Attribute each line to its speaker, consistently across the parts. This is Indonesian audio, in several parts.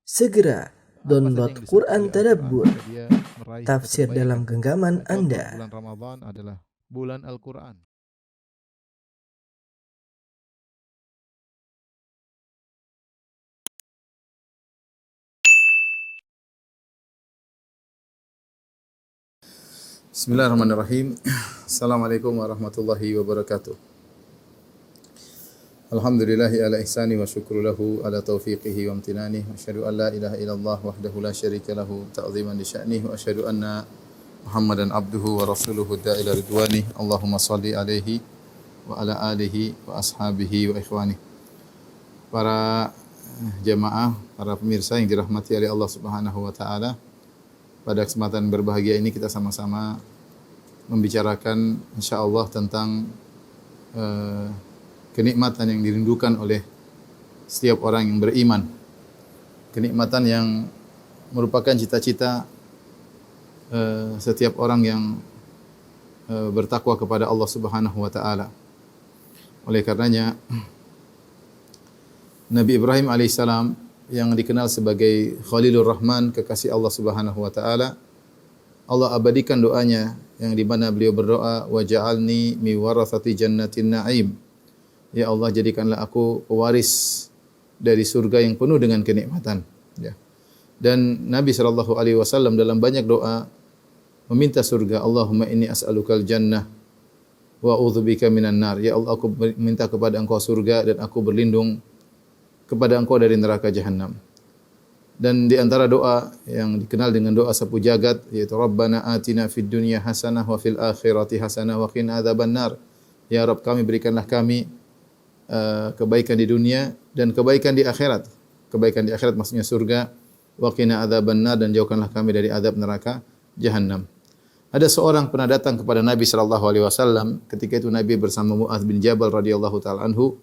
Speaker 1: Segera download
Speaker 2: Apa saja yang
Speaker 1: Quran
Speaker 2: disebut oleh
Speaker 1: Tadabbur,
Speaker 2: Al-Quran, dia meraih
Speaker 1: tafsir
Speaker 2: satu
Speaker 1: dalam
Speaker 2: kebaikan.
Speaker 1: genggaman
Speaker 2: Contoh,
Speaker 1: Anda.
Speaker 2: bulan Ramadan adalah bulan Al-Quran.
Speaker 3: Bismillahirrahmanirrahim. Assalamualaikum warahmatullahi wabarakatuh. Alhamdulillahi ala ihsani wa syukru lahu ala taufiqihi wa amtinani. Wa asyhadu an la ilaha illallah wahdahu la syarika lahu ta'ziman li sya'nihi. Wa asyhadu anna Muhammadan abduhu wa rasuluhu da'ila ridwani. Allahumma salli alaihi wa ala alihi wa ashabihi wa ikhwani. Para jamaah, para pemirsa yang dirahmati oleh Allah Subhanahu wa taala. Pada kesempatan berbahagia ini kita sama-sama membicarakan insyaallah tentang kenikmatan yang dirindukan oleh setiap orang yang beriman. Kenikmatan yang merupakan cita-cita setiap orang yang bertakwa kepada Allah Subhanahu wa taala. Oleh karenanya Nabi Ibrahim alaihissalam yang dikenal sebagai Khalilur Rahman, kekasih Allah Subhanahu wa taala, Allah abadikan doanya yang di mana beliau berdoa, waj'alni mi warathati jannatin na'im. Ya Allah, jadikanlah aku pewaris dari surga yang penuh dengan kenikmatan, ya. Dan Nabi sallallahu alaihi wasallam dalam banyak doa meminta surga, Allahumma inni as'alukal jannah wa a'udzubika minan nar. Ya Allah, aku minta kepada Engkau surga dan aku berlindung kepada Engkau dari neraka jahanam. Dan di antara doa yang dikenal dengan doa sapu jagat yaitu Rabbana atina fid dunya hasanah wa fil akhirati hasanah wa qina adzabannar. Ya Rabb, kami berikanlah kami kebaikan di dunia dan kebaikan di akhirat. Kebaikan di akhirat maksudnya surga, wa qina adzabannar, dan jauhkanlah kami dari azab neraka jahanam. Ada seorang pernah datang kepada Nabi sallallahu alaihi wasallam, ketika itu Nabi bersama Mu'adz bin Jabal radhiyallahu taala anhu.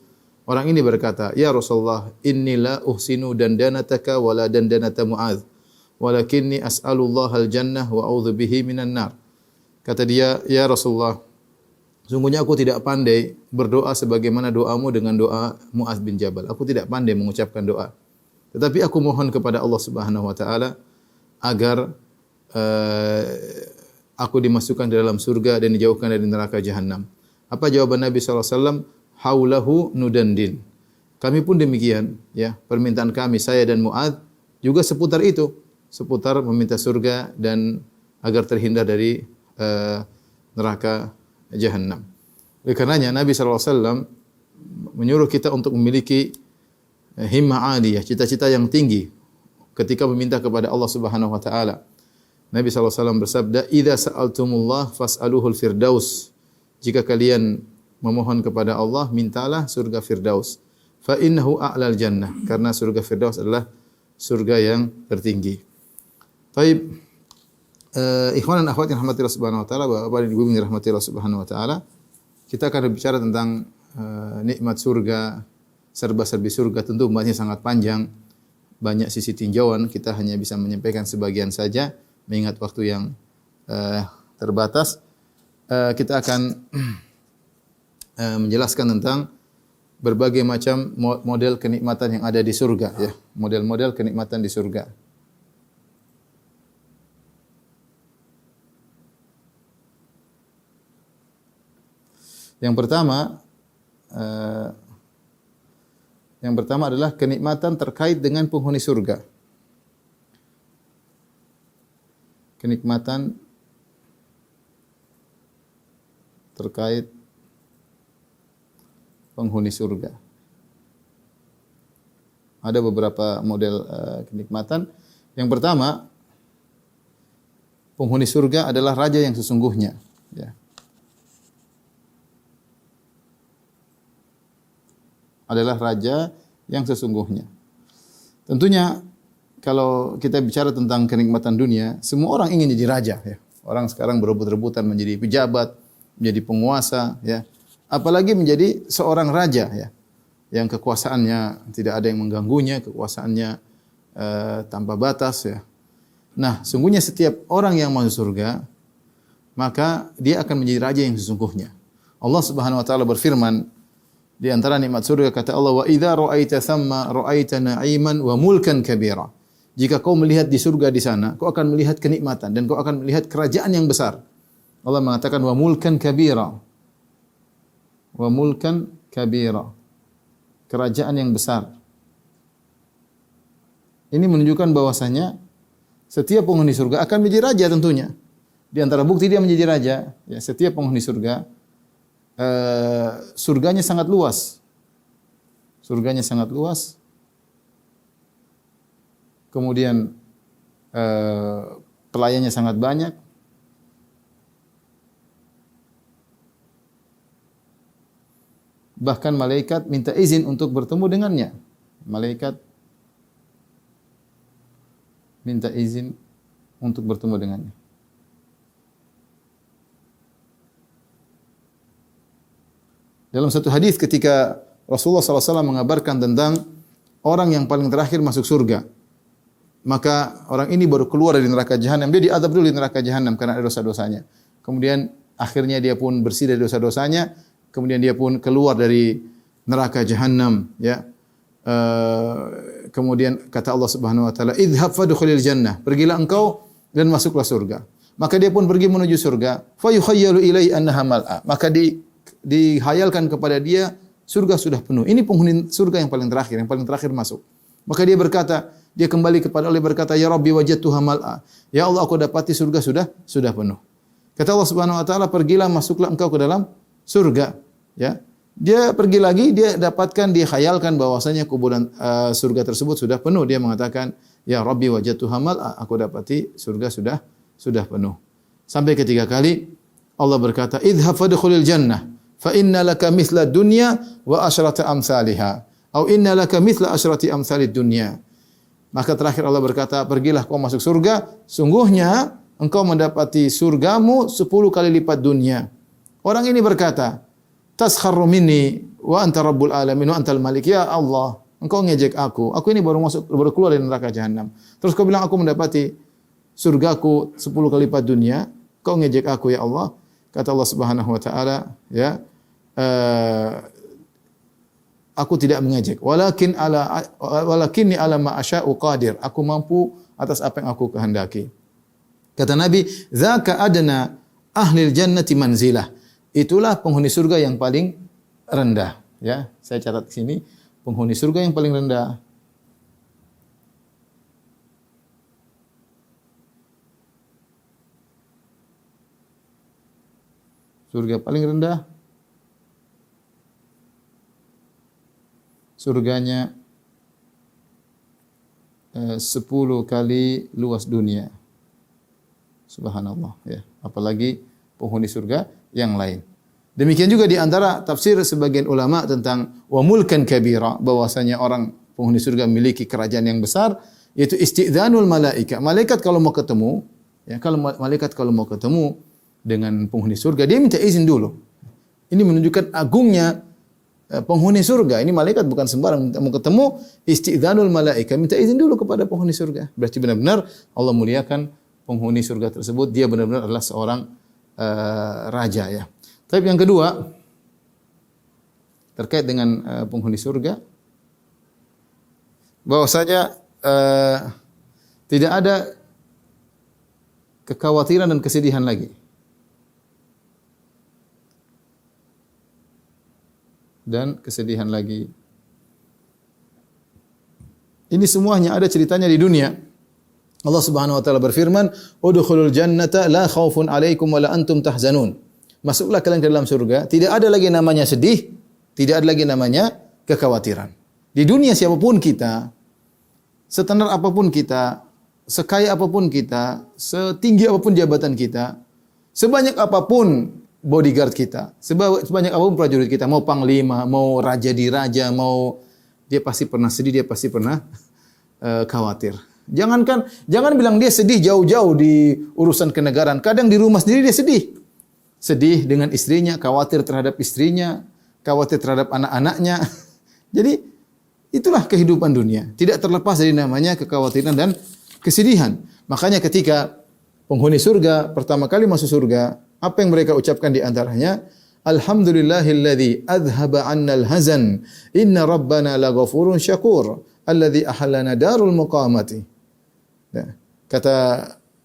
Speaker 3: Orang ini berkata, "Ya Rasulullah, inni la uhsinu dandanataka wala dandanata Mu'adz, walakinni as'alullaha al-jannah wa a'udzu bihi minan nar." Kata dia, "Ya Rasulullah, sungguhnya aku tidak pandai berdoa sebagaimana doamu dengan doa Mu'adz bin Jabal. Aku tidak pandai mengucapkan doa. Tetapi aku mohon kepada Allah Subhanahu wa taala agar aku dimasukkan ke dalam surga dan dijauhkan dari neraka jahanam." Apa jawaban Nabi sallallahu alaihi wasallam? Haulahu nudandin. Kami pun demikian, ya. Permintaan kami, saya dan Mu'adz, juga seputar itu, seputar meminta surga dan agar terhindar dari neraka jahanam. Oleh karenanya Nabi sallallahu alaihi wasallam menyuruh kita untuk memiliki himmah aliyah, cita-cita yang tinggi ketika meminta kepada Allah Subhanahu wa taala. Nabi sallallahu alaihi wasallam bersabda, "Idza sa'altumullah fas'aluhul firdaus." Jika kalian memohon kepada Allah, mintalah surga Firdaus. Fa innahu a'lal jannah, karena surga Firdaus adalah surga yang tertinggi. Baik, ikhwan dan akhwat yang rahmatillah subhanahu wa taala, Bapak dan Ibu yang rahmatillah subhanahu wa taala, kita akan berbicara tentang nikmat surga, serba-serbi surga. Tentu bahasanya sangat panjang, banyak sisi tinjauan, kita hanya bisa menyampaikan sebagian saja mengingat waktu yang terbatas. Kita akan menjelaskan tentang berbagai macam model kenikmatan yang ada di surga, ya. Model-model kenikmatan di surga. Yang pertama adalah kenikmatan terkait dengan penghuni surga. Kenikmatan terkait penghuni surga. Ada beberapa model kenikmatan. Yang pertama, penghuni surga adalah raja yang sesungguhnya, ya. Adalah raja yang sesungguhnya. Tentunya kalau kita bicara tentang kenikmatan dunia, semua orang ingin jadi raja, ya. Orang sekarang berebut-rebutan menjadi pejabat, menjadi penguasa, ya. Apalagi menjadi seorang raja, ya, yang kekuasaannya tidak ada yang mengganggunya, kekuasaannya tanpa batas, ya. Nah, sungguhnya setiap orang yang masuk surga, maka dia akan menjadi raja yang sesungguhnya. Allah Subhanahu wa taala berfirman, di antara nikmat surga kata Allah, "Wa idza ra'aita thamma ra'aita na'iman wa mulkan kabira." jika kau melihat di surga di sana, kau akan melihat kenikmatan dan kau akan melihat kerajaan yang besar. Allah mengatakan wa mulkan kabira. Wa mulkan kabira. Kerajaan yang besar. Ini menunjukkan bahwasanya setiap penghuni surga akan menjadi raja tentunya. Di antara bukti dia menjadi raja, ya, setiap penghuni surga, surganya sangat luas. Surganya sangat luas. Kemudian pelayannya sangat banyak. Bahkan malaikat minta izin untuk bertemu dengannya. Malaikat minta izin untuk bertemu dengannya. Dalam satu hadis ketika Rasulullah SAW mengabarkan tentang orang yang paling terakhir masuk surga, maka orang ini baru keluar dari neraka jahanam. Dia diazab dulu di neraka jahanam karena ada dosa-dosanya. Kemudian akhirnya dia pun bersih dari dosa-dosanya. Kemudian dia pun keluar dari neraka jahanam. Ya. Kemudian kata Allah Subhanahu Wa Taala, "Idhab fadkhulil jannah." Pergilah engkau dan masuklah surga. Maka dia pun pergi menuju surga. Fa yukhayyalu ilaihi annaha mal'a. Maka dihayalkan kepada dia surga sudah penuh. Ini penghuni surga yang paling terakhir masuk. Maka dia berkata, dia kembali kepada Allah berkata, "Ya Rabbi wajadtuha mal'a." Ya Allah, aku dapati surga sudah penuh. Kata Allah Subhanahu wa taala, "Pergilah masuklah engkau ke dalam surga." Ya. Dia pergi lagi, dia dapatkan, dia khayalkan bahwasanya kuburan surga tersebut sudah penuh. Dia mengatakan, "Ya Rabbi wajadtuha mal'a." Aku dapati surga sudah penuh. Sampai ketiga kali Allah berkata, "Idhhab fadkhulil jannah." Fa inna laka mithla dunya wa asyrata amsalihha. Atau inna laka mithla asyrati amsalid dunya. Maka terakhir Allah berkata, pergilah kau masuk surga, sungguhnya engkau mendapati surgamu 10 kali lipat dunia. Orang ini berkata, "Taskharru minni wa anta rabbul alamin wa antal malik." Ya Allah, engkau ngejek aku. Aku ini baru keluar dari neraka jahanam. Terus kau bilang aku mendapati surgaku 10 kali lipat dunia. Kau ngejek aku ya Allah. Kata Allah Subhanahu wa taala, ya, aku tidak mengejek. Walakinni ala ma asya'u qadir. Aku mampu atas apa yang aku kehendaki. Kata Nabi, "Dzaka adna ahlil jannati manzilah." Itulah penghuni surga yang paling rendah, ya. Saya catat di sini, penghuni surga yang paling rendah. Surga paling rendah, surganya 10 kali luas dunia. Subhanallah, ya. Apalagi penghuni surga yang lain. Demikian juga di antara tafsir sebagian ulama tentang wa mulkan kabira, bahwasanya orang penghuni surga memiliki kerajaan yang besar, yaitu istidzanul malaika. Malaikat kalau mau ketemu, ya, malaikat kalau mau ketemu dengan penghuni surga, dia minta izin dulu. Ini menunjukkan agungnya penghuni surga. Ini malaikat bukan sembarang mau ketemu, istidzanul malaika, minta izin dulu kepada penghuni surga. Berarti benar-benar Allah muliakan penghuni surga tersebut, dia benar-benar adalah seorang raja, ya. Tapi yang kedua terkait dengan penghuni surga, bahwasanya tidak ada kekhawatiran dan kesedihan lagi. Dan kesedihan lagi. Ini semuanya ada ceritanya di dunia. Allah Subhanahu wa taala berfirman, "Udkhulul jannata la khaufun 'alaikum wa la antum tahzanun." Masuklah kalian ke dalam surga, tidak ada lagi namanya sedih, tidak ada lagi namanya kekhawatiran. Di dunia siapapun kita, setenar apapun kita, sekaya apapun kita, setinggi apapun jabatan kita, sebanyak apapun bodyguard kita, sebanyak apapun prajurit kita, mau panglima, mau raja diraja, mau dia pasti pernah sedih, dia pasti pernah khawatir. Jangan bilang dia sedih jauh-jauh di urusan kenegaraan. Kadang di rumah sendiri dia sedih. Sedih dengan istrinya, khawatir terhadap istrinya, khawatir terhadap anak-anaknya. Jadi itulah kehidupan dunia. Tidak terlepas dari namanya kekhawatiran dan kesedihan. Makanya ketika penghuni surga pertama kali masuk surga, apa yang mereka ucapkan di antaranya? Alhamdulillahilladzi adhaba 'annal hazan. Inna rabbana laghafurun syakur. Alladzi ahallana darul muqamati. Ya.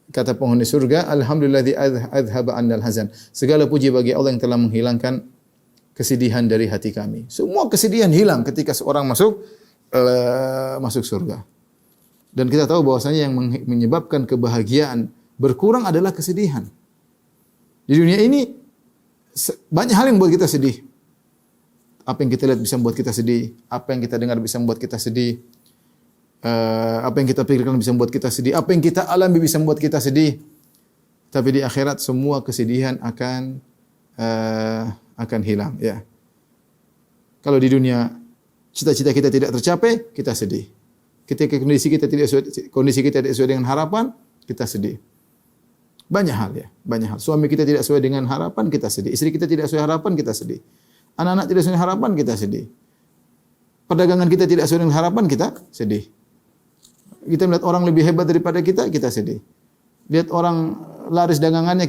Speaker 3: Kata penghuni surga, alhamdulilladzi adhaba 'annal hazan. Segala puji bagi Allah yang telah menghilangkan kesedihan dari hati kami. Semua kesedihan hilang ketika seorang masuk surga. Dan kita tahu bahwasanya yang menyebabkan kebahagiaan berkurang adalah kesedihan. Di dunia ini banyak hal yang membuat kita sedih. Apa yang kita lihat bisa membuat kita sedih, apa yang kita dengar bisa membuat kita sedih. Apa yang kita pikirkan bisa membuat kita sedih, apa yang kita alami bisa membuat kita sedih. Tapi di akhirat semua kesedihan akan hilang, ya. Kalau di dunia cita-cita kita tidak tercapai, kita sedih. Ketika kondisi kita tidak sesuai dengan harapan, kita sedih. Banyak hal, ya, banyak hal. Suami kita tidak sesuai dengan harapan, kita sedih. Istri kita tidak sesuai harapan, kita sedih. Anak-anak tidak sesuai harapan, kita sedih. Perdagangan kita tidak sesuai dengan harapan, kita sedih. Kita melihat orang lebih hebat daripada kita, kita sedih. Lihat orang laris dagangannya,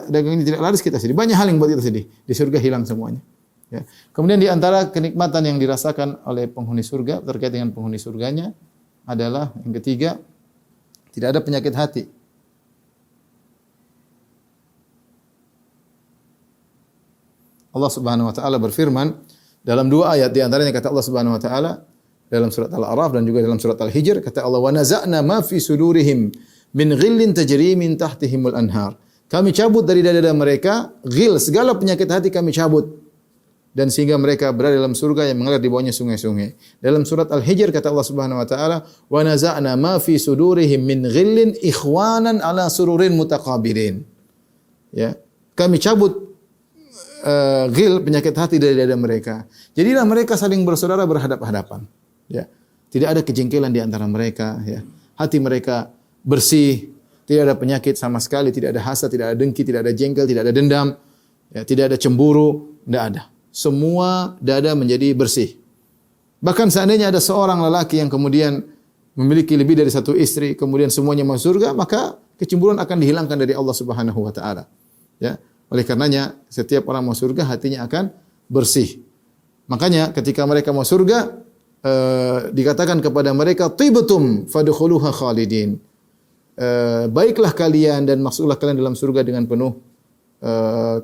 Speaker 3: dagangannya tidak laris, kita sedih. Banyak hal yang buat kita sedih. Di surga hilang semuanya. Ya. Kemudian di antara kenikmatan yang dirasakan oleh penghuni surga terkait dengan penghuni surganya adalah yang ketiga, tidak ada penyakit hati. Allah Subhanahu wa taala berfirman dalam dua ayat, di antaranya kata Allah Subhanahu wa taala dalam surat Al-A'raf dan juga dalam surat Al-Hijr, kata Allah, "Wa naza'na ma fi sudurihim min ghillin tajri min tahtihimul anhar." Kami cabut dari dada-dada mereka ghil, segala penyakit hati kami cabut, dan sehingga mereka berada dalam surga yang mengalir di bawahnya sungai-sungai. Dalam surat Al-Hijr kata Allah Subhanahu wa taala, "Wa naza'na ma fi sudurihim min ghillin ikhwanan ala sururin mutaqabilin." Ya, kami cabut ghil, penyakit hati dari dada mereka. Jadilah mereka saling bersaudara berhadap-hadapan. Ya, tidak ada kejengkelan di antara mereka. Ya, hati mereka bersih, tidak ada penyakit sama sekali, tidak ada hasad, tidak ada dengki, tidak ada jengkel, tidak ada dendam, ya, tidak ada cemburu, tidak ada. Semua dada menjadi bersih. Bahkan seandainya ada seorang lelaki yang kemudian memiliki lebih dari satu istri, kemudian semuanya masuk surga, maka kecemburuan akan dihilangkan dari Allah Subhanahu wa taala. Ya, oleh karenanya setiap orang masuk surga hatinya akan bersih. Makanya ketika mereka masuk surga dikatakan kepada mereka, "Tibtum fadkhuluha khalidin." Baiklah kalian dan masuklah kalian dalam surga dengan penuh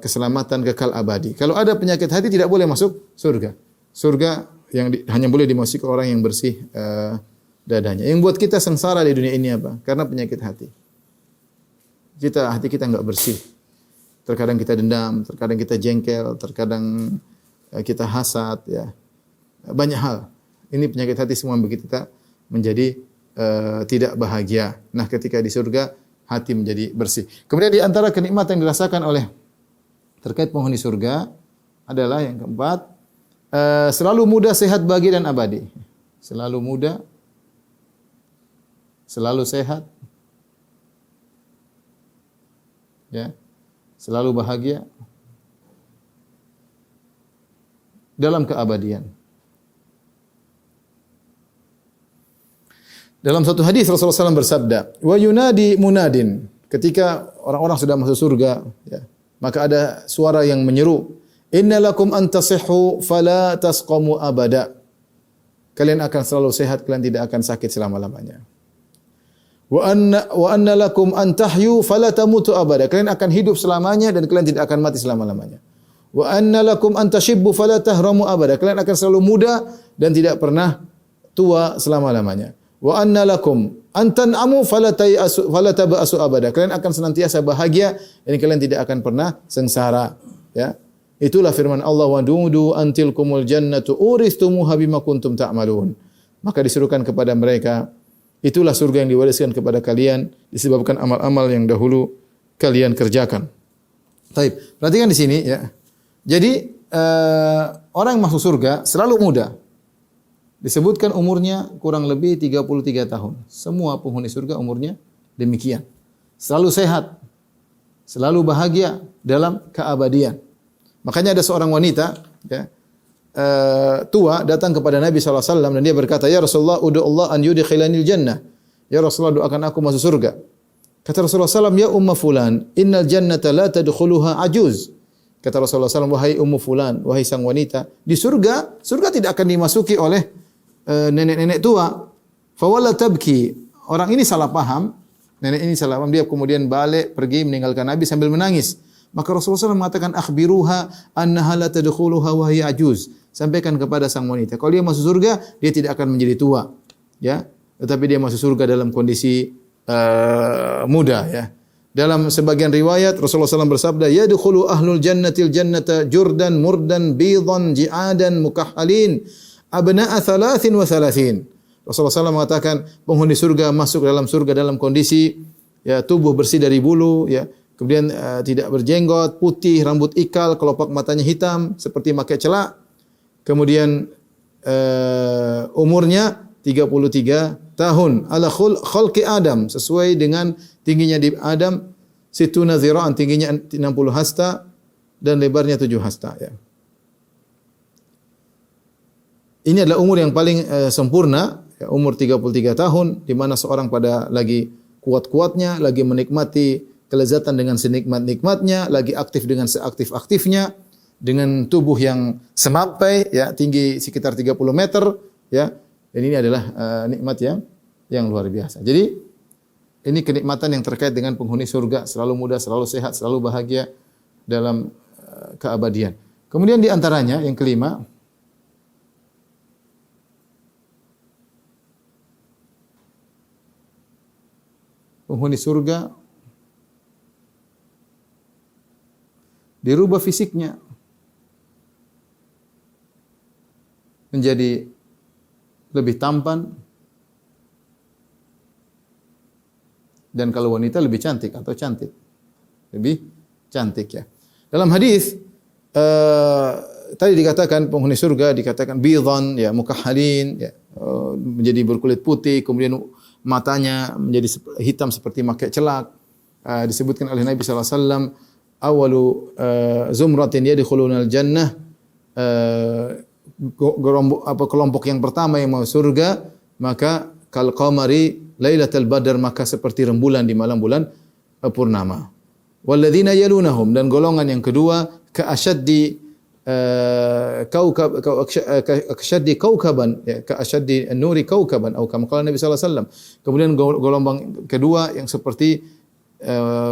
Speaker 3: keselamatan kekal abadi. Kalau ada penyakit hati tidak boleh masuk surga. Surga yang hanya boleh dimasuki orang yang bersih dadanya. Yang buat kita sengsara di dunia ini apa? Karena penyakit hati. Hati kita enggak bersih. Terkadang kita dendam, terkadang kita jengkel, terkadang kita hasad, ya. Banyak hal. Ini penyakit hati semua membuat kita menjadi tidak bahagia. Nah, ketika di surga hati menjadi bersih. Kemudian di antara kenikmatan yang dirasakan oleh terkait penghuni surga adalah yang keempat, selalu muda, sehat, bahagia dan abadi. Selalu muda, selalu sehat, ya, selalu bahagia dalam keabadian. Dalam satu hadis Rasulullah SAW bersabda, "Wa yunadi munadin." Ketika orang-orang sudah masuk surga, ya, maka ada suara yang menyeru, "Inna lakum an tasihhu fala tasqamu abada." Kalian akan selalu sehat, kalian tidak akan sakit selama-lamanya. Wa anna lakum an tahyu fala tamutu abada. Kalian akan hidup selamanya dan kalian tidak akan mati selama-lamanya. Wa anna lakum an tashibbu fala tahramu abada. Kalian akan selalu muda dan tidak pernah tua selama-lamanya. Wa anna lakum an tan'amu fala taba'asu abada. Kalian akan senantiasa bahagia dan kalian tidak akan pernah sengsara, ya. Itulah firman Allah, "Wa dudu antilkumul jannatu uristumuha bima kuntum ta'malun." Maka disuruhkan kepada mereka, itulah surga yang diwariskan kepada kalian disebabkan amal-amal yang dahulu kalian kerjakan. Baik, perhatikan di sini, ya. Jadi orang yang masuk surga selalu muda. Disebutkan umurnya kurang lebih 33 tahun. Semua penghuni surga umurnya demikian. Selalu sehat, selalu bahagia dalam keabadian. Makanya ada seorang wanita, ya, tua datang kepada Nabi SAW dan dia berkata, "Ya Rasulullah, ud'u Allah an yudkhilanil jannah." Ya Rasulullah, doakan aku masuk surga. Kata Rasulullah SAW, "Ya umma fulan, innal jannata la tadkhuluha ajuz." Kata Rasulullah SAW, "Wahai ummu fulan, wahai sang wanita, di surga tidak akan dimasuki oleh nenek-nenek tua." Fawalla tabki. Orang ini salah paham, nenek ini salah paham, dia kemudian balik pergi meninggalkan Nabi sambil menangis. Maka Rasulullah SAW mengatakan akhbiruha annaha la tadkhuluha wa hiya ajuz. Sampaikan kepada sang wanita, kalau dia masuk surga, dia tidak akan menjadi tua, ya. Tetapi dia masuk surga dalam kondisi muda, ya. Dalam sebagian riwayat Rasulullah SAW bersabda, yadkhulu ahlul jannatil jannata jurdan murdan bidan ji'adan mukahhalin abna'a 33. Rasulullah SAW mengatakan penghuni surga masuk dalam surga dalam kondisi ya tubuh bersih dari bulu, ya. Kemudian tidak berjenggot, putih, rambut ikal, kelopak matanya hitam seperti pakai celak. Kemudian umurnya 33 tahun. Ala khalqi Adam, sesuai dengan tingginya di Adam, situna zira'an, tingginya 60 hasta dan lebarnya 7 hasta, ya. Ini adalah umur yang paling sempurna, ya, umur 33 tahun di mana seorang pada lagi kuat-kuatnya, lagi menikmati kelezatan dengan senikmat-nikmatnya, lagi aktif dengan seaktif-aktifnya, dengan tubuh yang semampai, ya, tinggi sekitar 30 meter, ya. Dan ini adalah nikmat yang luar biasa. Jadi ini kenikmatan yang terkait dengan penghuni surga, selalu muda, selalu sehat, selalu bahagia dalam keabadian. Kemudian di antaranya yang kelima, penghuni surga dirubah fisiknya menjadi lebih tampan, dan kalau wanita lebih cantik atau cantik, lebih cantik, ya. Dalam hadis tadi dikatakan penghuni surga dikatakan bidan, ya, mukahhalin, ya, menjadi berkulit putih, kemudian matanya menjadi hitam seperti makai celak. Disebutkan oleh Nabi sallallahu alaihi wasallam, awalu zumratin yadkhuluna al-jannah, kelompok yang pertama yang masuk surga, maka kal qamari lailatul badar, maka seperti rembulan di malam bulan purnama. Walladzina yalunahum, dan golongan yang kedua ka asyaddi kaukaban, ya, ka asyaddi an-nuri kaukaban, atau kama qala Nabi sallallahu alaihi wasallam. Kemudian gelombang kedua yang seperti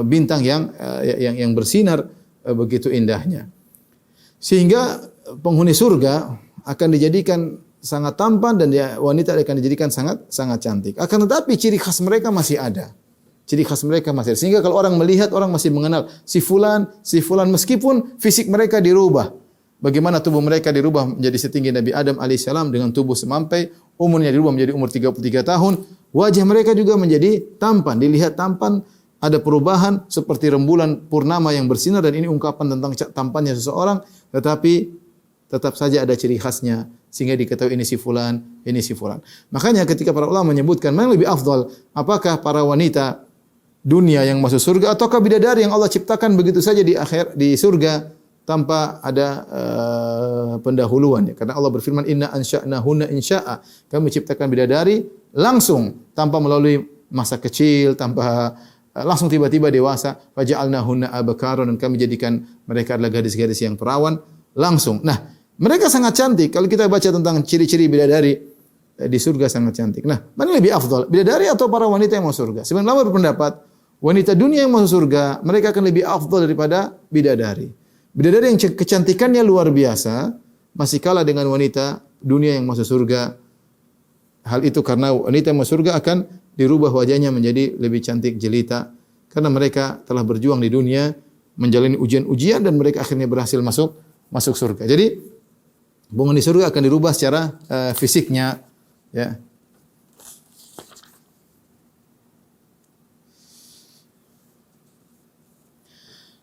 Speaker 3: bintang yang bersinar begitu indahnya. Sehingga penghuni surga akan dijadikan sangat tampan dan wanita akan dijadikan sangat cantik. Akan tetapi ciri khas mereka masih ada. Ciri khas mereka masih ada. Sehingga kalau orang melihat, orang masih mengenal si fulan meskipun fisik mereka dirubah. Bagaimana tubuh mereka dirubah menjadi setinggi Nabi Adam alaihissalam dengan tubuh semampai, umurnya dirubah menjadi umur 33 tahun, wajah mereka juga menjadi tampan, dilihat tampan. Ada perubahan seperti rembulan purnama yang bersinar, dan ini ungkapan tentang tampannya seseorang, tetapi tetap saja ada ciri khasnya sehingga diketahui ini si fulan, ini si fulan. Makanya ketika para ulama menyebutkan mana yang lebih afdal, apakah para wanita dunia yang masuk surga ataukah bidadari yang Allah ciptakan begitu saja di surga tanpa ada pendahuluan, ya. Karena Allah berfirman inna ansha'nahunna insya'a, kami ciptakan bidadari langsung tanpa melalui masa kecil, tanpa langsung tiba-tiba dewasa, faja'alnahunna abkaran, dan kami jadikan mereka adalah gadis-gadis yang perawan langsung. Nah, mereka sangat cantik. Kalau kita baca tentang ciri-ciri bidadari di surga sangat cantik. Nah, mana lebih afdal, bidadari atau para wanita yang masuk surga? Sebenarnya ulama berpendapat wanita dunia yang masuk surga mereka akan lebih afdal daripada bidadari. Bidadari yang kecantikannya luar biasa masih kalah dengan wanita dunia yang masuk surga. Hal itu karena wanita yang masuk surga akan dirubah wajahnya menjadi lebih cantik jelita karena mereka telah berjuang di dunia, menjalani ujian-ujian, dan mereka akhirnya berhasil masuk surga. Jadi penghuni surga akan dirubah secara fisiknya, ya.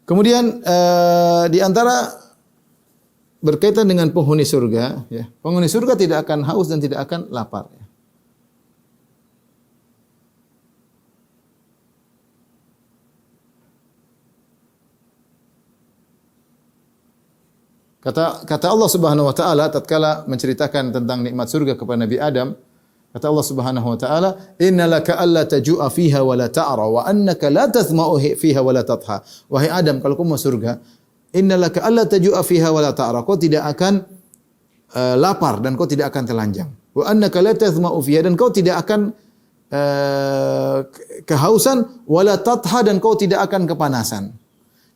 Speaker 3: Kemudian di antara berkaitan dengan penghuni surga, ya, penghuni surga tidak akan haus dan tidak akan lapar, ya. Kata Allah Subhanahu wa taala tatkala menceritakan tentang nikmat surga kepada Nabi Adam, kata Allah Subhanahu wa taala, "Innalaka alla tajua fiha wa la ta'ra wa annaka la tathma'u fiha wa la tatha." Wahai Adam, kalau kamu masuk surga, innalaka alla tajua fiha wa la ta'ra, kau tidak akan lapar dan kau tidak akan telanjang. Wa annaka la tathma'u fiha, dan kau tidak akan kehausan, wala tatha, dan kau tidak akan kepanasan.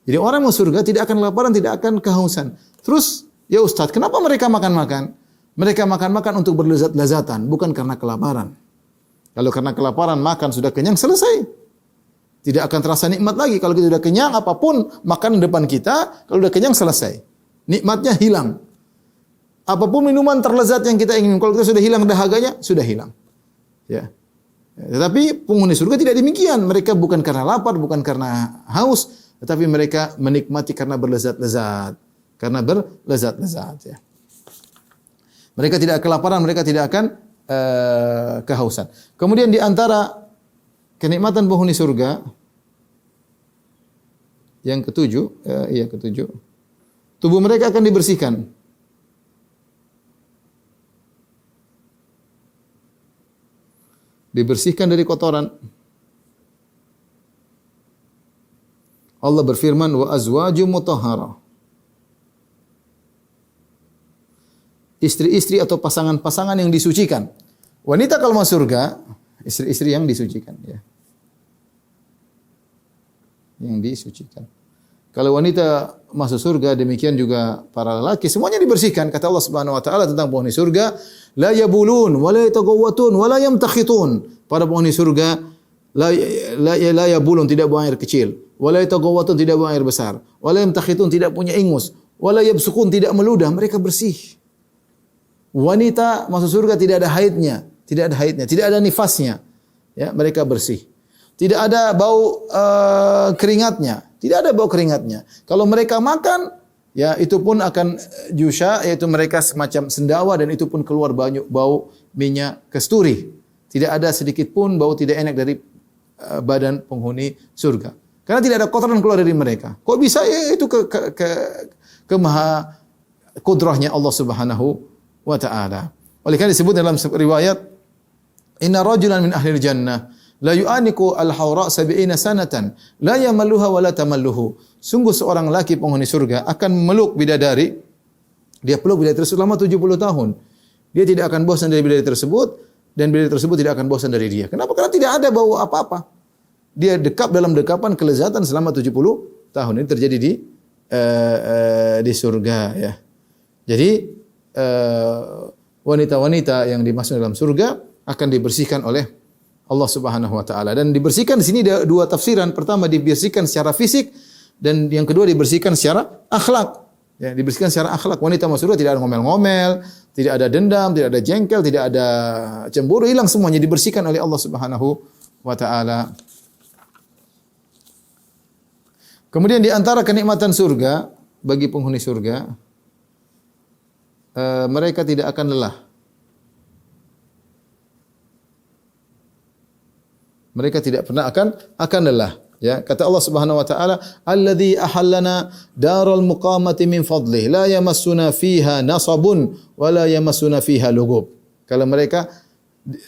Speaker 3: Jadi orang masuk surga tidak akan kelaparan, tidak akan kehausan. Terus, ya Ustaz, kenapa mereka makan-makan? Mereka makan-makan untuk berlezat-lezatan, bukan karena kelaparan. Kalau karena kelaparan makan sudah kenyang, selesai. Tidak akan terasa nikmat lagi. Kalau kita sudah kenyang, apapun makanan depan kita, kalau sudah kenyang selesai. Nikmatnya hilang. Apapun minuman terlezat yang kita ingin, kalau kita sudah hilang dahaganya, sudah hilang. Ya. Tetapi penghuni surga tidak demikian. Mereka bukan karena lapar, bukan karena haus, tetapi mereka menikmati karena berlezat-lezat. Karena berlezat-lezat. Ya. Mereka tidak kelaparan, mereka tidak akan kehausan. Kemudian di antara kenikmatan penghuni surga yang ketujuh, tubuh mereka akan dibersihkan. Dibersihkan dari kotoran. Allah berfirman, wa azwajum mutahharah. Istri-istri atau pasangan-pasangan yang disucikan. Wanita kalau masuk surga, istri-istri yang disucikan, ya. Yang disucikan. Kalau wanita masuk surga, demikian juga para lelaki, semuanya dibersihkan. Kata Allah Subhanahu wa taala tentang penghuni surga, la yabulun wa la yataghawwatun wa la yamtakhitun. Para penghuni surga la yabulun, tidak buang air kecil, wa la yataghawwatun, tidak buang air besar, wa la yamtakhitun, tidak punya ingus, wa la yabsukun, tidak meludah, mereka bersih. Wanita masuk surga tidak ada haidnya, tidak ada nifasnya. Ya, mereka bersih. Tidak ada bau keringatnya, tidak ada bau keringatnya. Kalau mereka makan, ya itu pun akan jusha, yaitu mereka semacam sendawa, dan itu pun keluar banyak bau minyak kasturi. Tidak ada sedikit pun bau tidak enak dari badan penghuni surga. Karena tidak ada kotoran keluar dari mereka. Kok bisa? Ya itu ke maha kudrahnya Allah Subhanahu wa ta'ala. Oleh karena disebut dalam riwayat, inna rajulan min ahli jannah la yu'aniku al-hawra 70 sanatan la yamalluha wa la tamalluhu. Sungguh seorang laki penghuni surga akan memeluk bidadari, dia peluk bidadari tersebut selama 70 tahun. Dia tidak akan bosan dari bidadari tersebut, dan bidadari tersebut tidak akan bosan dari dia. Kenapa? Karena tidak ada bau apa-apa. Dia dekap dalam dekapan kelezatan selama 70 tahun. Ini terjadi di surga, ya. Jadi wanita-wanita yang dimasukkan dalam surga akan dibersihkan oleh Allah Subhanahu wa taala. Dan dibersihkan di sini ada dua tafsiran. Pertama, dibersihkan secara fisik, dan yang kedua dibersihkan secara akhlak. Ya, dibersihkan secara akhlak. Wanita masuk surga tidak ada ngomel-ngomel, tidak ada dendam, tidak ada jengkel, tidak ada cemburu, hilang semuanya, dibersihkan oleh Allah Subhanahu wa taala. Kemudian di antara kenikmatan surga bagi penghuni surga, mereka tidak akan lelah. Mereka tidak pernah akan lelah. Ya, kata Allah Subhanahu wa taala, "Alladzi ahallana daral muqamati min fadlihi, la yamassuna fiha nasabun wa la yamassuna fiha lugub." Kalau mereka,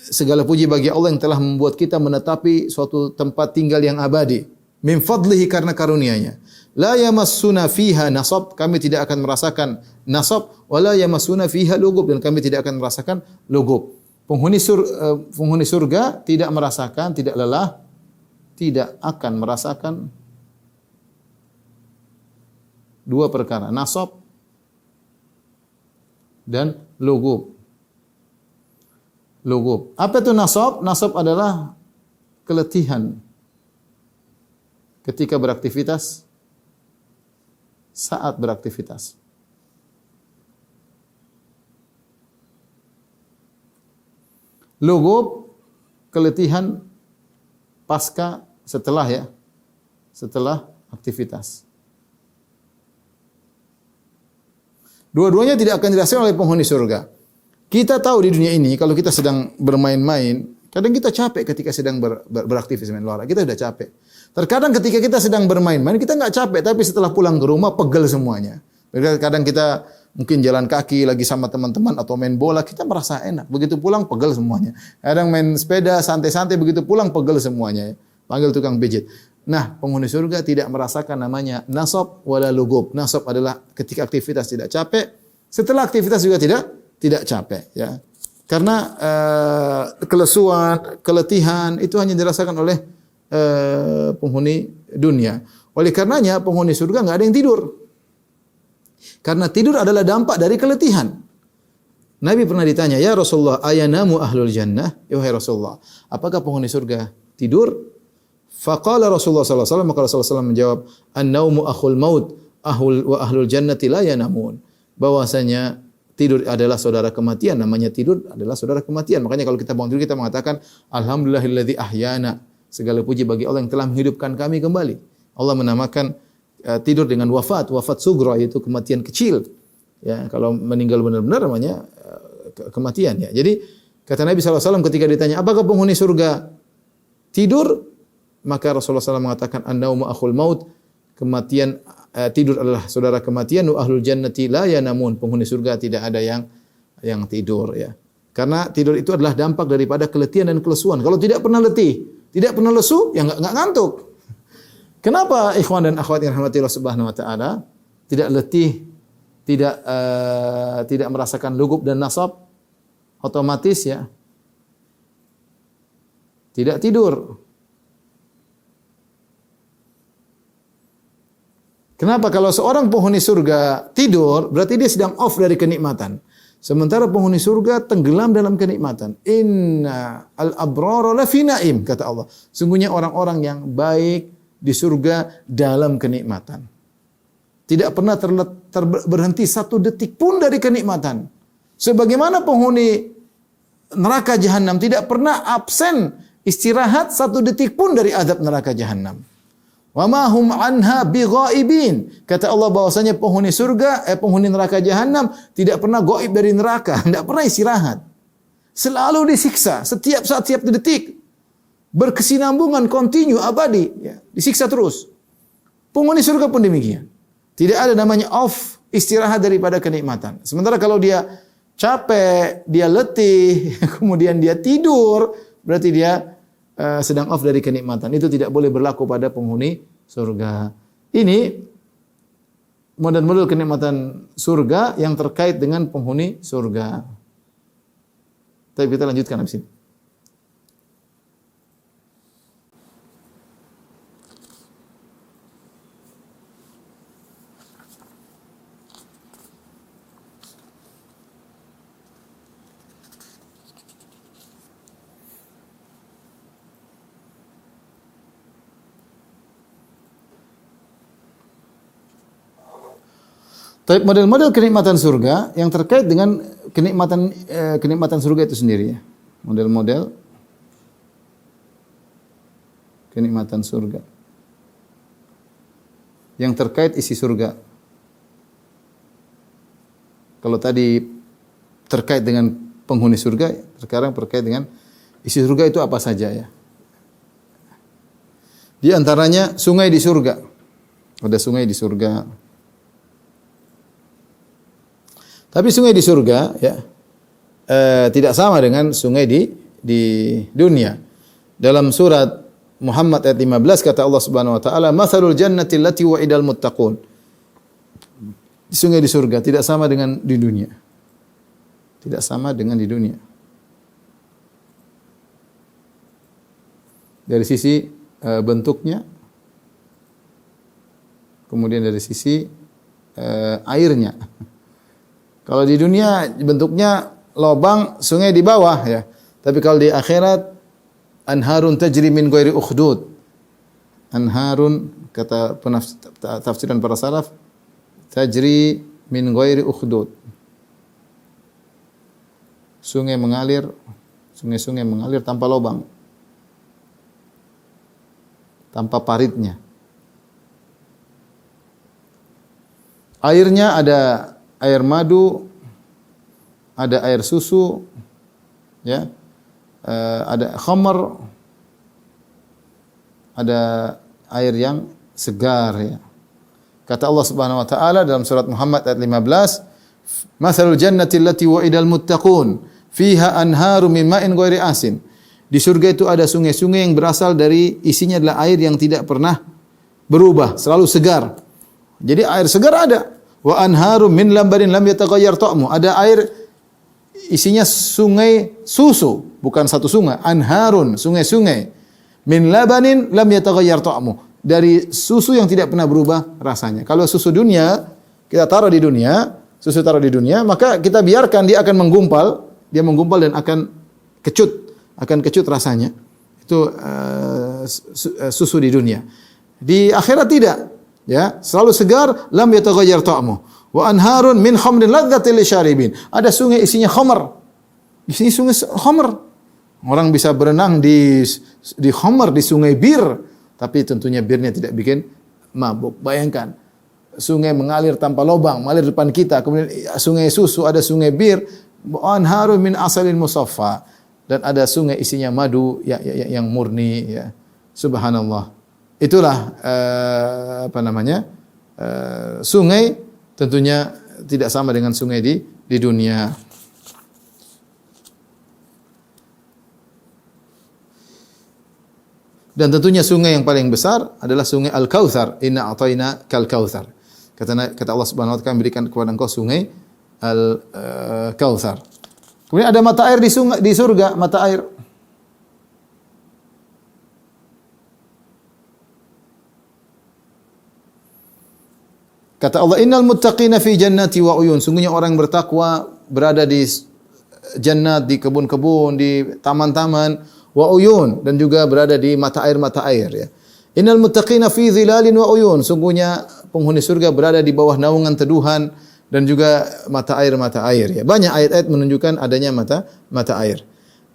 Speaker 3: segala puji bagi Allah yang telah membuat kita menetapi suatu tempat tinggal yang abadi. Min fadlihi, karena karunia-Nya. La yamassuna fiha nasab, kami tidak akan merasakan nasab, wala yamassuna fiha lugub, dan kami tidak akan merasakan lugub. Penghuni surga tidak merasakan, tidak lelah, tidak akan merasakan dua perkara, nasab dan lugub. Lugub. Apa itu nasab? Nasab adalah keletihan ketika beraktivitas, saat beraktivitas. Lugub, keletihan pasca, setelah aktivitas. Dua-duanya tidak akan dirasakan oleh penghuni surga. Kita tahu di dunia ini, kalau kita sedang bermain-main, kadang kita capek ketika sedang beraktivitas main olahraga, kita sudah capek. Terkadang ketika kita sedang bermain-main, kita nggak capek, tapi setelah pulang ke rumah, pegel semuanya. Kadang kita mungkin jalan kaki lagi sama teman-teman atau main bola, kita merasa enak. Begitu pulang, pegel semuanya. Kadang main sepeda, santai-santai, begitu pulang, pegel semuanya. Panggil tukang pijit. Nah, penghuni surga tidak merasakan namanya nasab wala lugub. Nasab adalah ketika aktivitas tidak capek, setelah aktivitas juga tidak capek. Ya. Karena kelesuan, keletihan, itu hanya dirasakan oleh penghuni dunia. Oleh karenanya penghuni surga enggak ada yang tidur. Karena tidur adalah dampak dari keletihan. Nabi pernah ditanya, "Ya Rasulullah, ayanamu ahlul jannah?" Ya wahai Rasulullah, apakah penghuni surga tidur? Faqala Rasulullah sallallahu alaihi wasallam, maka Rasulullah SAW menjawab, "An-naumu akhul maut, ahlul jannati la yanamun." Bahwasanya tidur adalah saudara kematian, namanya tidur adalah saudara kematian. Makanya kalau kita bangun tidur kita mengatakan, "Alhamdulillahilladzi ahyana." Segala puji bagi Allah yang telah menghidupkan kami kembali. Allah menamakan tidur dengan wafat sugra, yaitu kematian kecil. Ya, kalau meninggal benar-benar namanya kematian ya. Jadi kata Nabi SAW ketika ditanya, apakah penghuni surga tidur? Maka Rasulullah SAW mengatakan, an-naumu akhul maut, kematian, tidur adalah saudara kematian, wa ahlul jannati la yanamun, penghuni surga tidak ada yang tidur ya. Karena tidur itu adalah dampak daripada keletihan dan kelesuan. Kalau tidak pernah letih, tidak pernah lesu, ya enggak ngantuk. Kenapa ikhwan dan akhwat yang rahmati Allah Subhanahu wa taala tidak letih, tidak merasakan lugup dan nasab, otomatis ya tidak tidur. Kenapa? Kalau seorang penghuni surga tidur, berarti dia sedang off dari kenikmatan. Sementara penghuni surga tenggelam dalam kenikmatan. Inna al-abrara lafi na'im, kata Allah. Sungguhnya orang-orang yang baik di surga dalam kenikmatan. Tidak pernah berhenti satu detik pun dari kenikmatan. Sebagaimana penghuni neraka jahanam tidak pernah absen istirahat satu detik pun dari azab neraka jahanam. Wa ma hum anha bighaibin. Kata Allah bahwasanya penghuni surga, penghuni neraka jahanam tidak pernah gaib dari neraka, tidak pernah istirahat. Selalu disiksa setiap saat, setiap detik. Berkesinambungan, kontinu, abadi, ya, disiksa terus. Penghuni surga pun demikian. Tidak ada namanya off, istirahat daripada kenikmatan. Sementara kalau dia capek, dia letih, kemudian dia tidur, berarti dia sedang off dari kenikmatan. Itu tidak boleh berlaku pada penghuni surga. Ini model-model kenikmatan surga yang terkait dengan penghuni surga. Tapi kita lanjutkan habis ini. Tapi model-model kenikmatan surga yang terkait dengan kenikmatan surga itu sendiri ya. Model-model kenikmatan surga yang terkait isi surga. Kalau tadi terkait dengan penghuni surga, sekarang terkait dengan isi surga itu apa saja ya. Di antaranya sungai di surga. Ada sungai di surga. Tapi sungai di surga ya tidak sama dengan sungai di dunia. Dalam surat Muhammad ayat 15 kata Allah Subhanahu wa taala, "Matsalul jannati allati wa'idal muttaqun." Sungai di surga tidak sama dengan di dunia. Tidak sama dengan di dunia. Dari sisi bentuknya, kemudian dari sisi airnya. Kalau di dunia bentuknya lobang, sungai di bawah ya. Tapi kalau di akhirat anharun tajri min ghairi ukhdud. Anharun kata tafsiran para salaf tajri min ghairi ukhdud. Sungai mengalir, sungai-sungai mengalir tanpa lobang. Tanpa paritnya. Airnya ada air madu, ada air susu, ya, ada khamar, ada air yang segar. Ya. Kata Allah Subhanahu Wa Taala dalam surat Muhammad ayat 15, "Matsalul jannati allati wa'idal muttaqun, fiha anharu min ma'in ghairi asin." Di surga itu ada sungai-sungai yang berasal dari isinya adalah air yang tidak pernah berubah, selalu segar. Jadi air segar ada. Wa anharum min lambarin lam yataghayyar ta'mu. Ada air isinya sungai susu, bukan satu sungai, anharun, sungai-sungai min labanin lam yataghayyar ta'muh. Dari susu yang tidak pernah berubah rasanya. Kalau susu dunia kita taruh di dunia, susu taruh di dunia, maka kita biarkan dia akan menggumpal, dan akan kecut rasanya. Itu susu di dunia. Di akhirat tidak, ya, selalu segar, lam yataghayyar ta'muh. Wa anharun min khamrin ladzatil lisyaribin. Ada sungai isinya khamr. Isinya sungai khamr. Orang bisa berenang di khamr, di sungai bir, tapi tentunya birnya tidak bikin mabuk. Bayangkan, sungai mengalir tanpa lubang, mengalir depan kita. Kemudian sungai susu, ada sungai bir, anharun min asalin musaffa, dan ada sungai isinya madu yang murni, ya. Subhanallah. Itulah sungai tentunya tidak sama dengan sungai di dunia. Dan tentunya sungai yang paling besar adalah sungai Al-Kautsar. Inna a'tayna kal kautsar. Kata Allah Subhanahu wa taala, berikan kepada engkau sungai Al-Kautsar. Kemudian ada mata air di surga, mata air. Kata Allah, innal muttaqina fi jannati wa uyun. Sungguhnya orang bertakwa berada di jannat, di kebun-kebun, di taman-taman, wa uyun, dan juga berada di mata air ya. Innal muttaqina fi dhilalin wa uyun. Sungguhnya penghuni surga berada di bawah naungan teduhan dan juga mata air ya. Banyak ayat-ayat menunjukkan adanya mata air.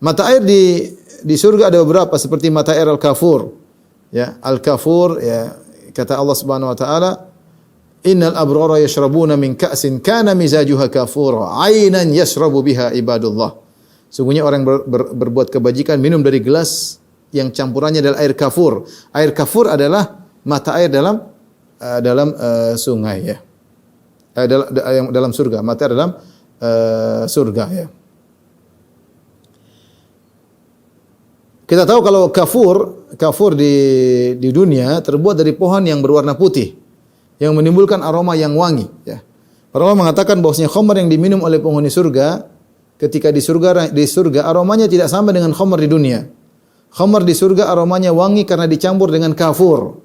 Speaker 3: Mata air di surga ada beberapa, seperti mata air Al-Kafur. Ya, Al-Kafur, ya, kata Allah Subhanahu wa taala, innal abrara yashrabuna min ka'sin kana mizajuha kafura, 'ainan yashrabu biha ibadullah. Sungguhnya orang berbuat kebajikan minum dari gelas yang campurannya adalah air kafur. Air kafur adalah mata air dalam sungai, ya. Dalam surga, mata air dalam surga, ya. Kita tahu kalau kafur di dunia terbuat dari pohon yang berwarna putih yang menimbulkan aroma yang wangi, ya. Para ulama mengatakan bahwasanya khamr yang diminum oleh penghuni surga ketika di surga aromanya tidak sama dengan khamr di dunia. Khamr di surga aromanya wangi karena dicampur dengan kafur.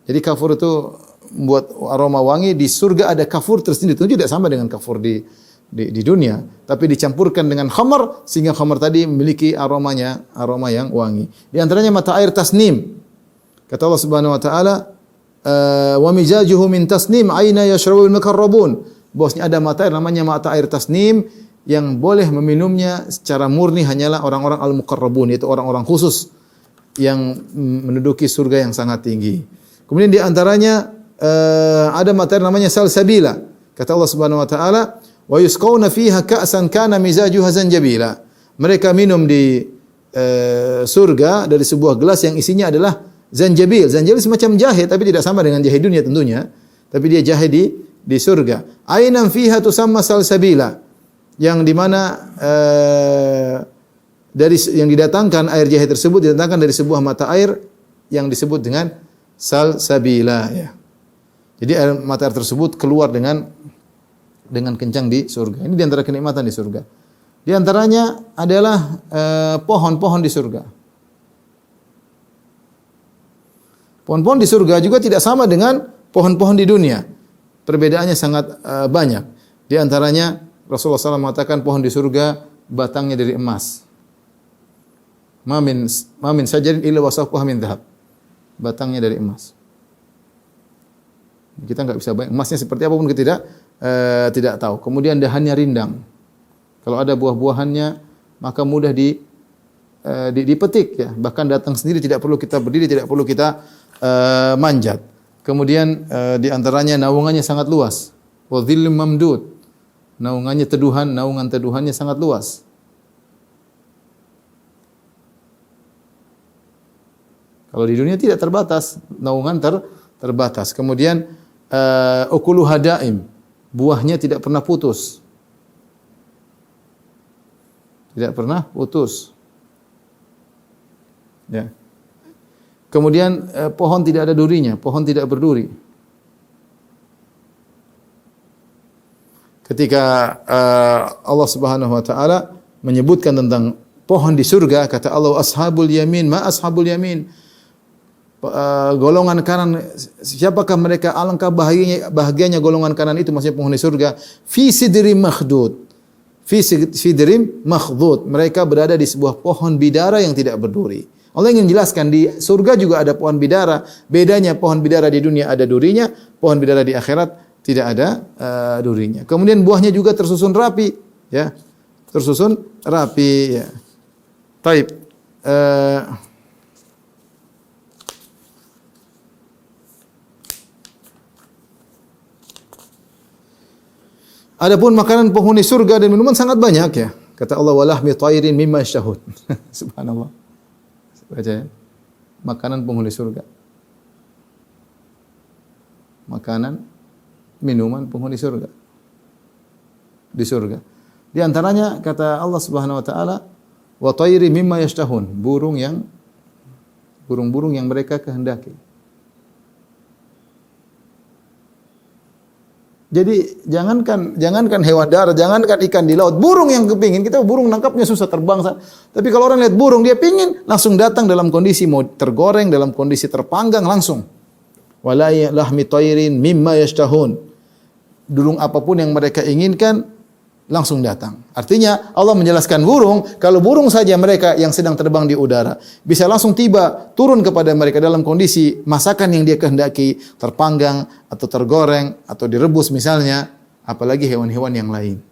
Speaker 3: Jadi kafur itu membuat aroma wangi. Di surga ada kafur tersendiri, itu tidak sama dengan kafur di dunia, tapi dicampurkan dengan khamr sehingga khamr tadi memiliki aroma yang wangi. Di antaranya mata air tasnim. Kata Allah Subhanahu wa taala, wa mizajuhu min tasnim aina yashrabul mukarrabun. Bahwasanya ada mata air namanya mata air tasnim yang boleh meminumnya secara murni hanyalah orang-orang al-muqarrabun, yaitu orang-orang khusus yang menduduki surga yang sangat tinggi. Kemudian di antaranya ada mata air namanya salsabila. Kata Allah Subhanahu wa taala, wa yusqawna fiha ka'san kana mizajuha zanjabila. Mereka minum di surga dari sebuah gelas yang isinya adalah zanjabil. Zanjabil semacam jahe, tapi tidak sama dengan jahe dunia tentunya, tapi dia jahe di surga. Ainan fiha tusamma salsabila, yang dimana yang didatangkan air jahe tersebut didatangkan dari sebuah mata air yang disebut dengan salsabila, ya. Jadi mata air tersebut keluar dengan kencang di surga. Ini di antara kenikmatan di surga. Di antaranya adalah pohon-pohon di surga. Pohon-pohon di surga juga tidak sama dengan pohon-pohon di dunia. Perbedaannya sangat banyak. Di antaranya Rasulullah SAW mengatakan pohon di surga batangnya dari emas. Ma min syajarin illa wasaquha min dhahab. Batangnya dari emas. Kita enggak bisa bayang emasnya seperti apa pun kita tidak tahu. Kemudian dahannya rindang. Kalau ada buah-buahannya maka mudah dipetik, ya. Bahkan datang sendiri, tidak perlu kita berdiri, tidak perlu kita manjat. Kemudian di antaranya naungannya sangat luas. Wa dhillim mamdud. Naungan teduhannya sangat luas. Kalau di dunia tidak terbatas, naungan terbatas. Kemudian ukulu hadaim, buahnya tidak pernah putus. Tidak pernah putus. Ya. Kemudian pohon tidak ada durinya, pohon tidak berduri. Ketika Allah Subhanahu wa taala menyebutkan tentang pohon di surga, kata Allah, ashabul yamin, ma ashabul yamin. golongan kanan, siapakah mereka? Alangkah bahagianya golongan kanan itu, maksudnya penghuni surga. Fi sidrim makhdud. Fi sidrim makhdud. Mereka berada di sebuah pohon bidara yang tidak berduri. Allah ingin jelaskan di surga juga ada pohon bidara. Bedanya pohon bidara di dunia ada durinya, pohon bidara di akhirat tidak ada durinya. Kemudian buahnya juga tersusun rapi, ya. Tersusun rapi, ya. Taib. Adapun makanan penghuni surga dan minuman sangat banyak, ya. Kata Allah, walahmi thairin mimma yashtahun. Subhanallah. Baca, ya. Makanan penghuni surga. Makanan, minuman penghuni surga. Di surga. Di antaranya kata Allah Subhanahu wa taala, wa thairin mimma yashtahun, burung-burung yang mereka kehendaki. Jadi jangankan hewan darat, jangankan ikan di laut, burung yang kepingin, kita burung nangkapnya susah terbang. Tapi kalau orang lihat burung, dia pingin, langsung datang dalam kondisi mau tergoreng, dalam kondisi terpanggang langsung. Wala lahmi thairin mimma yashtahun. Burung apapun yang mereka inginkan langsung datang. Artinya Allah menjelaskan burung, kalau burung saja mereka yang sedang terbang di udara bisa langsung tiba turun kepada mereka dalam kondisi masakan yang dia kehendaki, terpanggang atau tergoreng atau direbus misalnya, apalagi hewan-hewan yang lain.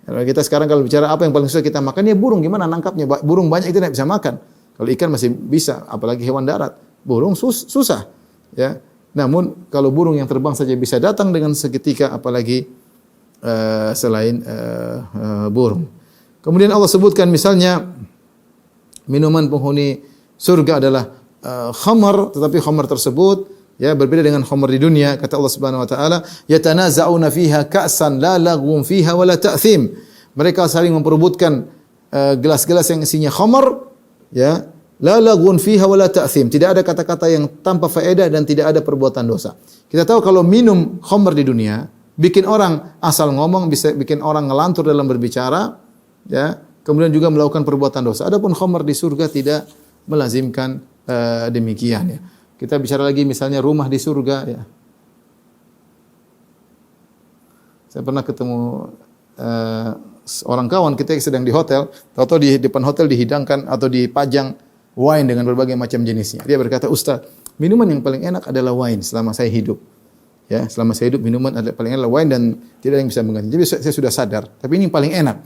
Speaker 3: Kalau kita sekarang kalau bicara apa yang paling susah kita makan, ya burung, gimana nangkapnya? Burung banyak itu tidak bisa makan. Kalau ikan masih bisa, apalagi hewan darat. Burung susah, ya. Namun kalau burung yang terbang saja bisa datang dengan seketika, apalagi selain burung. Kemudian Allah sebutkan misalnya minuman penghuni surga adalah khamar, tetapi khamar tersebut ya berbeda dengan khamar di dunia. Kata Allah Subhanahu wa taala, yatanaza'una fiha ka'san la laghwun fiha wa la ta'thim. Mereka saling memperebutkan gelas-gelas yang isinya khamar, ya, la laghwun fiha wa la ta'thim. Tidak ada kata-kata yang tanpa faedah dan tidak ada perbuatan dosa. Kita tahu kalau minum khamar di dunia bikin orang asal ngomong, bisa bikin orang ngelantur dalam berbicara, ya. Kemudian juga melakukan perbuatan dosa. Adapun khamar di surga tidak melazimkan demikian, ya. Kita bicara lagi misalnya rumah di surga, ya. Saya pernah ketemu orang kawan kita yang sedang di hotel, tahu-tahu di depan hotel dihidangkan atau dipajang wine dengan berbagai macam jenisnya. Dia berkata, "Ustaz, minuman yang paling enak adalah wine selama saya hidup." Ya, selama saya hidup minuman adalah paling enak wine dan tidak ada yang bisa mengganti. Jadi saya sudah sadar, tapi ini yang paling enak.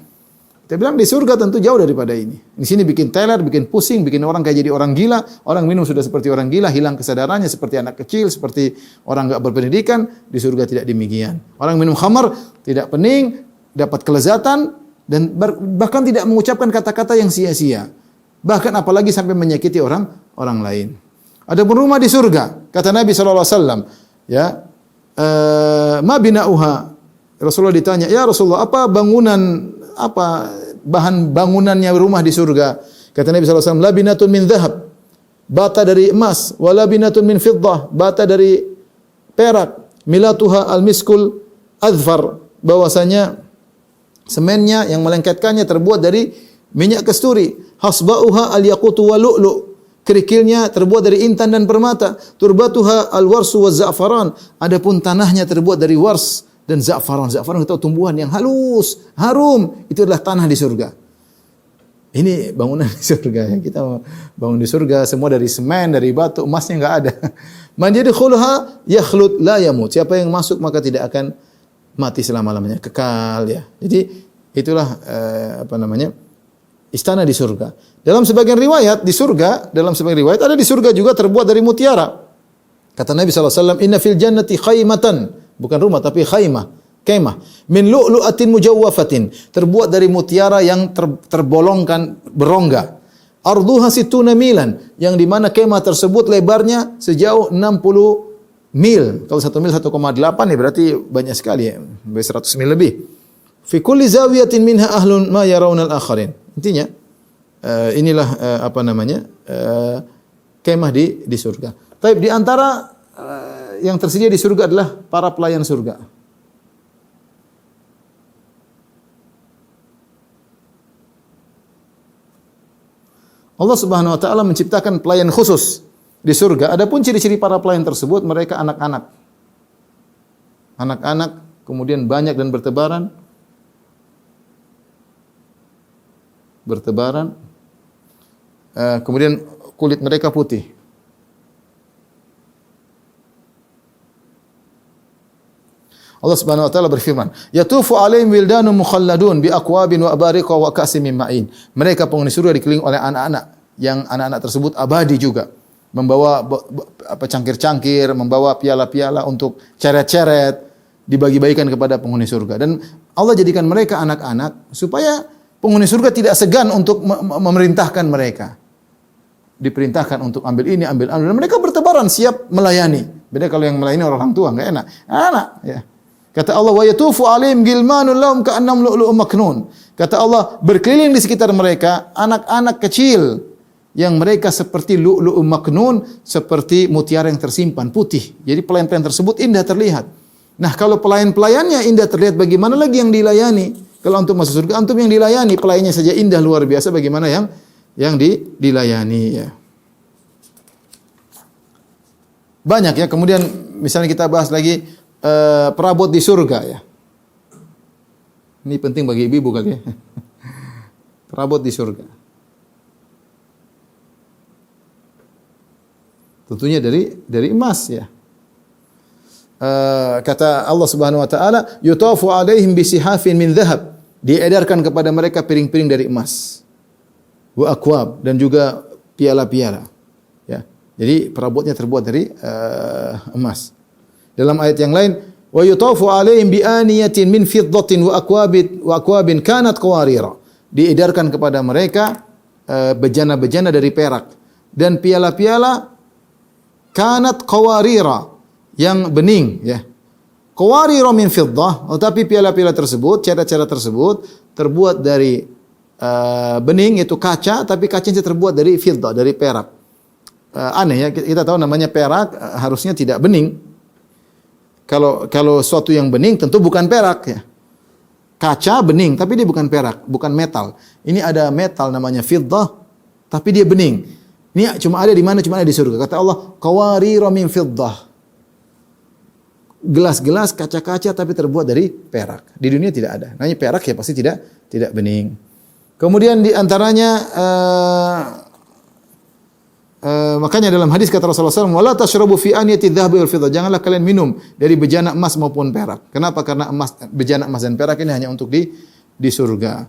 Speaker 3: Kita bilang di surga tentu jauh daripada ini. Di sini bikin teler, bikin pusing, bikin orang kayak jadi orang gila. Orang minum sudah seperti orang gila, hilang kesadarannya seperti anak kecil, seperti orang enggak berpendidikan. Di surga tidak demikian. Orang minum khamar tidak pening, dapat kelezatan dan bahkan tidak mengucapkan kata-kata yang sia-sia. Bahkan apalagi sampai menyakiti orang lain. Adapun rumah di surga, kata Nabi sallallahu alaihi wasallam, ya, ma bina'uha. Rasulullah ditanya, "Ya Rasulullah, apa bahan bangunannya rumah di surga?" Kata Nabi sallallahu alaihi wasallam, "Labinatun min dhahab." Bata dari emas, wa labinatun min fiddah, bata dari perak, milatuha al-miskul adhfar, bahwasanya semennya yang melengketkannya terbuat dari minyak kasturi, hasba'uha al-yaqutu wa lu'lu', kerikilnya terbuat dari intan dan permata, turbatuha al-warsu wa za'faran, adapun tanahnya terbuat dari wars dan za'faran. Za'faran itu tumbuhan yang halus, harum, itu adalah tanah di surga. Ini bangunan di surga, ya. Kita bangun di surga semua dari semen, dari batu, emasnya enggak ada. Man yadkhulha yakhlut la yamut. Siapa yang masuk maka tidak akan mati selama-lamanya, kekal, ya. Jadi itulah istana di surga. Dalam sebagian riwayat di surga, ada di surga juga terbuat dari mutiara. Kata Nabi sallallahu alaihi wasallam, "Inna fil jannati khaymatan," bukan rumah tapi khaymah, kemah, "min lu'lu'atin mujawwafatin," terbuat dari mutiara yang terbolongkan berongga. "Arduha situna milan," yang di mana kemah tersebut lebarnya sejauh 60 mil. Kalau 1 mil 1,8 ya berarti banyak sekali, ya, 100 mil lebih. "Fi kulli zawiyatin minha ahlun ma yarawna al-akharin." Intinya inilah kemah di surga. Tapi di antara yang tersedia di surga adalah para pelayan surga. Allah Subhanahu wa taala menciptakan pelayan khusus di surga. Adapun ciri-ciri para pelayan tersebut, mereka anak-anak. Anak-anak, kemudian banyak dan bertebaran. Kemudian kulit mereka putih. Allah Subhanahu wa taala berfirman, "Yatufu 'alaihim wildanun mukhalladun bi aqwabin wa abariqa wa ka'sin min ma'in." Mereka penghuni surga dikelilingi oleh anak-anak yang anak-anak tersebut abadi juga, membawa cangkir-cangkir, membawa piala-piala untuk ceret-ceret, dibagi-bagikan kepada penghuni surga. Dan Allah jadikan mereka anak-anak supaya penghuni surga tidak segan untuk memerintahkan mereka. Diperintahkan untuk ambil ini, ambil. Dan mereka bertebaran siap melayani. Beda kalau yang melayani orang tua, enggak enak. Anak, ya. Kata Allah, wa yatufu 'alaihim gilmanun lahum ka'annahum lu'lu'un maknun. Kata Allah, berkeliling di sekitar mereka anak-anak kecil yang mereka seperti lu'lu'un maknun, seperti mutiara yang tersimpan putih. Jadi pelayan-pelayan tersebut indah terlihat. Nah, kalau pelayan-pelayannya indah terlihat, bagaimana lagi yang dilayani? Kalau antum masuk surga, antum yang dilayani, pelayannya saja indah luar biasa, bagaimana yang dilayani, ya. Banyak ya. Kemudian misalnya kita bahas lagi perabot di surga, ya. Ini penting bagi ibu kali ya. Perabot di surga. Tentunya dari emas, ya. Kata Allah Subhanahu wa taala, "Yutafu 'alaihim bisihafin min dhahab." Diedarkan kepada mereka piring-piring dari emas. Wa akwab, dan juga piala-piala. Ya. Jadi perabotnya terbuat dari emas. Dalam ayat yang lain, wa yutafu 'alaihim bi aniyatin min fiddatin wa akwabin kanat qawarira. Diedarkan kepada mereka bejana-bejana dari perak dan piala-piala kanat qawarira, yang bening, ya. Qawarira min fiddah, tetapi piala-piala tersebut, ceret-ceret tersebut terbuat dari bening, itu kaca, tapi kacanya terbuat dari fiddah, dari perak. Aneh ya, kita tahu namanya perak harusnya tidak bening. Kalau suatu yang bening tentu bukan perak, ya. Kaca bening, tapi dia bukan perak, bukan metal. Ini ada metal namanya fiddah, tapi dia bening. Ini cuma ada di mana? Cuma ada di surga. Kata Allah, qawarira min fiddah. Gelas-gelas, kaca-kaca, tapi terbuat dari perak. Di dunia tidak ada. Namanya perak, ya pasti tidak bening. Kemudian di antaranya makanya dalam hadis kata Rasulullah SAW, "Wala tashrabu fi aniyati dhahabi wal fiddah." Janganlah kalian minum dari bejana emas maupun perak. Kenapa? Karena bejana emas dan perak ini hanya untuk di surga.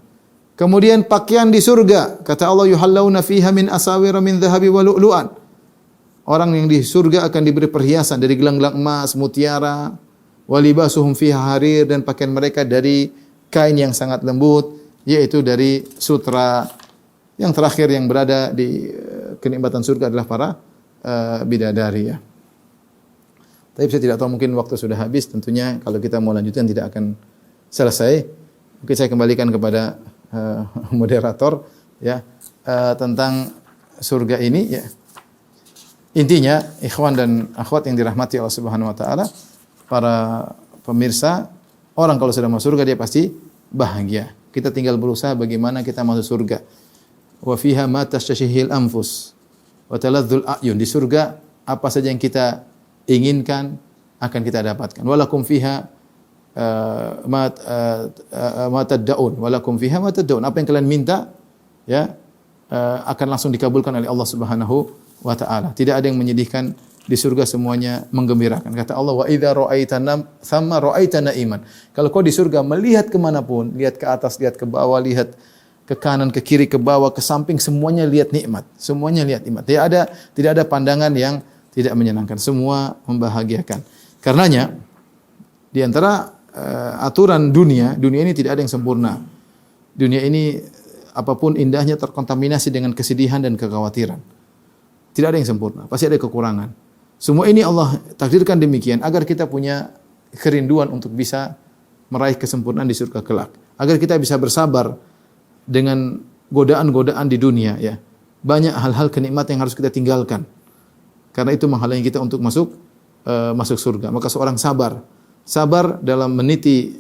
Speaker 3: Kemudian pakaian di surga, kata Allah, "Yuhallawna fiha min asawira min dhahabi wa lu'lu'an." Orang yang di surga akan diberi perhiasan dari gelang-gelang emas, mutiara, walibasuhum fiha harir, dan pakaian mereka dari kain yang sangat lembut, yaitu dari sutra. Yang terakhir yang berada di kenikmatan surga adalah para bidadari, ya. Tapi saya tidak tahu, mungkin waktu sudah habis. Tentunya kalau kita mau lanjutkan tidak akan selesai. Mungkin saya kembalikan kepada moderator, ya, tentang surga ini, ya. Intinya, ikhwan dan akhwat yang dirahmati Allah Subhanahu wa taala, para pemirsa, orang kalau sudah masuk surga dia pasti bahagia. Kita tinggal berusaha bagaimana kita masuk surga. Wa fiha ma tashtashihil anfus wa taladzul a'yun. Di surga apa saja yang kita inginkan akan kita dapatkan. Walakum fiha ma tad'un. Walakum fiha ma tad'un. Apa yang kalian minta, ya, akan langsung dikabulkan oleh Allah Subhanahu wa ta'ala. Tidak ada yang menyedihkan di surga, semuanya menggembirakan. Kata Allah, wa idza ra'aitana thamma ra'aitana iman. Kalau kau di surga melihat kemanapun, lihat ke atas, lihat ke bawah, lihat ke kanan, ke kiri, ke bawah, ke samping, semuanya lihat nikmat. Semuanya lihat nikmat. Tidak ada pandangan yang tidak menyenangkan. Semua membahagiakan. Karenanya di antara aturan dunia ini tidak ada yang sempurna. Dunia ini apapun indahnya terkontaminasi dengan kesedihan dan kekhawatiran. Tidak ada yang sempurna, pasti ada kekurangan. Semua ini Allah takdirkan demikian agar kita punya kerinduan untuk bisa meraih kesempurnaan di surga kelak. Agar kita bisa bersabar dengan godaan-godaan di dunia, ya. Banyak hal-hal kenikmatan yang harus kita tinggalkan. Karena itu menghalangi kita untuk masuk surga. Maka seorang sabar dalam meniti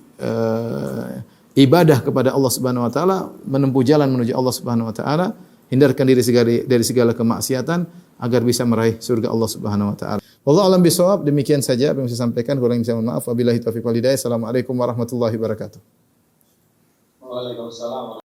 Speaker 3: ibadah kepada Allah Subhanahu wa taala, menempuh jalan menuju Allah Subhanahu wa taala, hindarkan diri dari segala kemaksiatan agar bisa meraih surga Allah Subhanahu wa taala. Wallahu a'lam bishawab. Demikian saja apa yang saya sampaikan, kurang bisa mohon maaf. Wabillahi taufiq wal hidayah. Assalamualaikum warahmatullahi wabarakatuh.
Speaker 4: Waalaikumsalam.